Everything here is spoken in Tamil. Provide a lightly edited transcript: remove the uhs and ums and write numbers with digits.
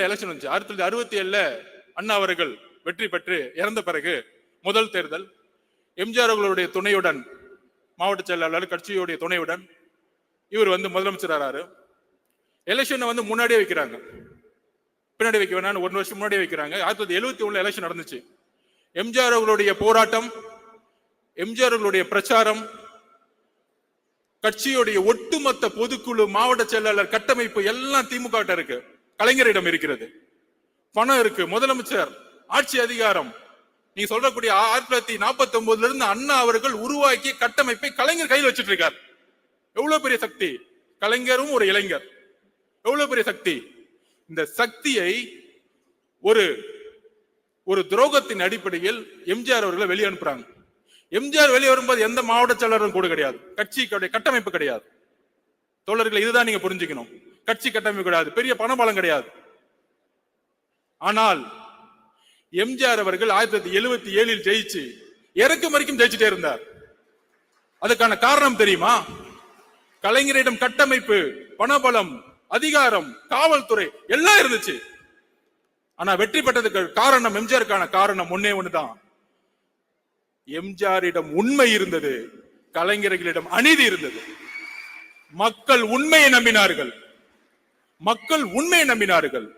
எலெக்ஷன் வந்துச்சு. 1967 அண்ணா அவர்கள் வெற்றி பெற்று இறந்த பிறகு முதல் தேர்தல் எம்ஜிஆர் அவர்களுடைய துணையுடன், மாவட்ட செயலாளர் கட்சியுடைய துணையுடன் இவர் முதலமைச்சர் ஆறாரு. எலெக்ஷனை முன்னாடியே வைக்கிறாங்க, பின்னாடி வைக்க வேணாம், 1 வருஷம் முன்னாடியே வைக்கிறாங்க. 1971 எலெக்ஷன் நடந்துச்சு. எம்ஜிஆர் அவர்களுடைய போராட்டம், எம்ஜிஆர் அவர்களுடைய பிரச்சாரம், கட்சியுடைய ஒட்டுமொத்த பொதுக்குழு, மாவட்ட செயலாளர் கட்டமைப்பு எல்லாம் திமுக இருக்கு, கலைஞரிடம் இருக்கிறது. பணம் இருக்கு, முதலமைச்சர், ஆட்சி அதிகாரம். நீங்க சொல்லக்கூடிய 1949 இருந்து அண்ணா அவர்கள் உருவாக்கிய கட்டமைப்பை கலைஞர் கையில் வச்சிட்டு இருக்கார். எவ்வளவு பெரிய சக்தி! கலைஞரும் ஒரு இளைஞர், எவ்வளவு பெரிய சக்தி! இந்த சக்தியை ஒரு துரோகத்தின் அடிப்படையில் எம்ஜிஆர் அவர்களை வெளியே அனுப்புறாங்க. எம்ஜிஆர் வெளியே வரும்போது எந்த மாவட்ட செயலரும் கூட கிடையாது, கட்சி கட்டமைப்பு கிடையாது. தோழர்கள், இதுதான் நீங்க புரிஞ்சுக்கணும். கட்சி கட்டமைப்பு கிடையாது, பெரிய பணபலம் கிடையாது. ஆனால் எம்ஜிஆர் அவர்கள் 1977 ஜெயிச்சு இறக்கும் வரைக்கும் ஜெயிச்சுட்டே இருந்தார். அதுக்கான காரணம் தெரியுமா? கலைஞரிடம் கட்டமைப்பு, பணபலம், அதிகாரம், காவல்துறை எல்லாம் இருந்துச்சு. ஆனா வெற்றி பெற்றதுக்கு காரணம், எம்ஜிஆருக்கான காரணம் ஒன்னே ஒண்ணுதான். எம்ஜிஆரிடம் உண்மை இருந்தது, கலைஞர்களிடம் அநீதி இருந்தது. மக்கள் உண்மையை நம்பினார்கள், மக்கள் உண்மையை நம்பினார்கள்.